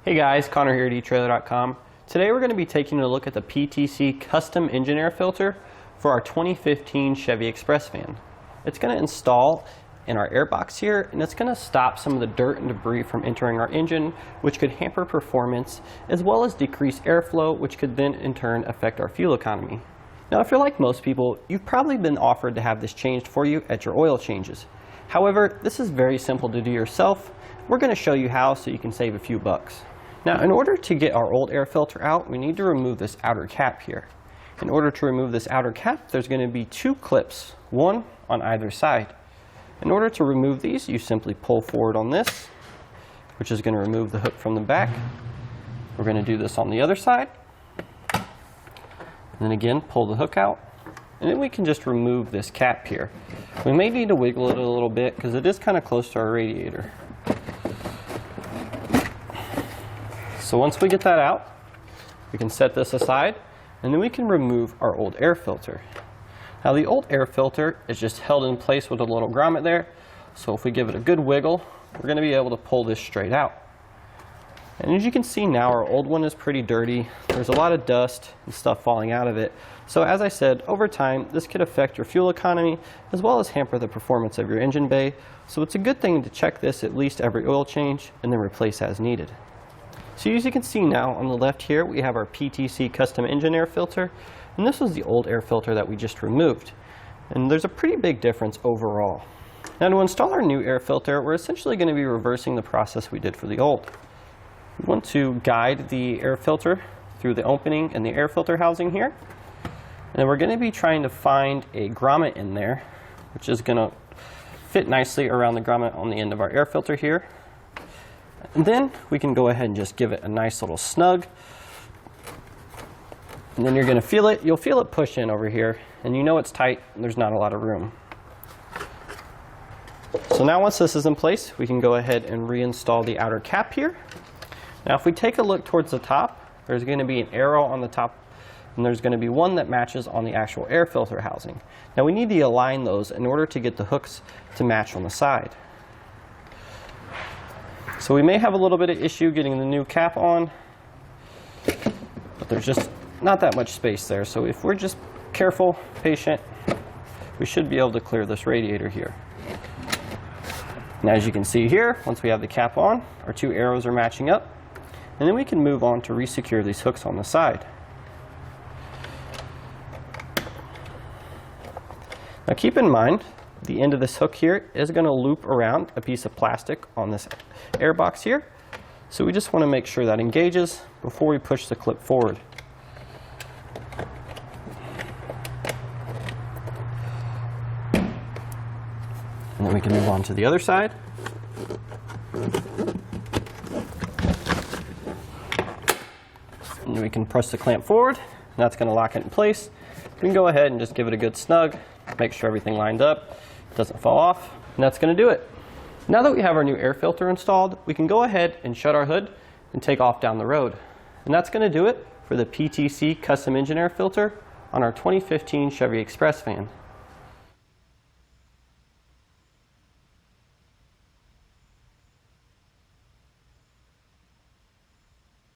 Hey guys, Connor here at etrailer.com. Today we're going to be taking a look at the PTC custom engine air filter for our 2015 Chevy Express van. It's going to install in our air box here, and it's going to stop some of the dirt and debris from entering our engine, which could hamper performance as well as decrease airflow, which could then in turn affect our fuel economy. Now, if you're like most people, you've probably been offered to have this changed for you at your oil changes. However, this is very simple to do yourself. We're going to show you how so you can save a few bucks. Now, in order to get our old air filter out, we need to remove this outer cap here. In order to remove this outer cap, there's going to be two clips, one on either side. In order to remove these, you simply pull forward on this, which is going to remove the hook from the back. We're going to do this on the other side. And then again, pull the hook out. And then we can just remove this cap here. We may need to wiggle it a little bit because it is kind of close to our radiator. So once we get that out, we can set this aside, and then we can remove our old air filter. Now, the old air filter is just held in place with a little grommet there, so if we give it a good wiggle, we're going to be able to pull this straight out. And as you can see now, our old one is pretty dirty. There's a lot of dust and stuff falling out of it. So as I said, over time, this could affect your fuel economy as well as hamper the performance of your engine bay. So it's a good thing to check this at least every oil change and then replace as needed. So as you can see now on the left here, we have our PTC custom engine air filter, and this was the old air filter that we just removed. And there's a pretty big difference overall. Now, to install our new air filter, we're essentially going to be reversing the process we did for the old. We want to guide the air filter through the opening in the air filter housing here. And then we're going to be trying to find a grommet in there, which is going to fit nicely around the grommet on the end of our air filter here. And then we can go ahead and just give it a nice little snug. And then you're going to feel it. You'll feel it push in over here. And you know it's tight and there's not a lot of room. So now once this is in place, we can go ahead and reinstall the outer cap here. Now if we take a look towards the top, there's going to be an arrow on the top. And there's going to be one that matches on the actual air filter housing. Now we need to align those in order to get the hooks to match on the side. So we may have a little bit of issue getting the new cap on, but there's just not that much space there. So if we're just careful, patient, we should be able to clear this radiator here. Now as you can see here, once we have the cap on, our two arrows are matching up, and then we can move on to resecure these hooks on the side. Now keep in mind, the end of this hook here is going to loop around a piece of plastic on this air box here. So we just want to make sure that engages before we push the clip forward. And then we can move on to the other side. And then we can press the clamp forward, and that's going to lock it in place. We can go ahead and just give it a good snug, make sure everything lined up, doesn't fall off, and that's going to do it. Now that we have our new air filter installed, we can go ahead and shut our hood and take off down the road. And that's going to do it for the PTC custom engine air filter on our 2015 Chevy Express van.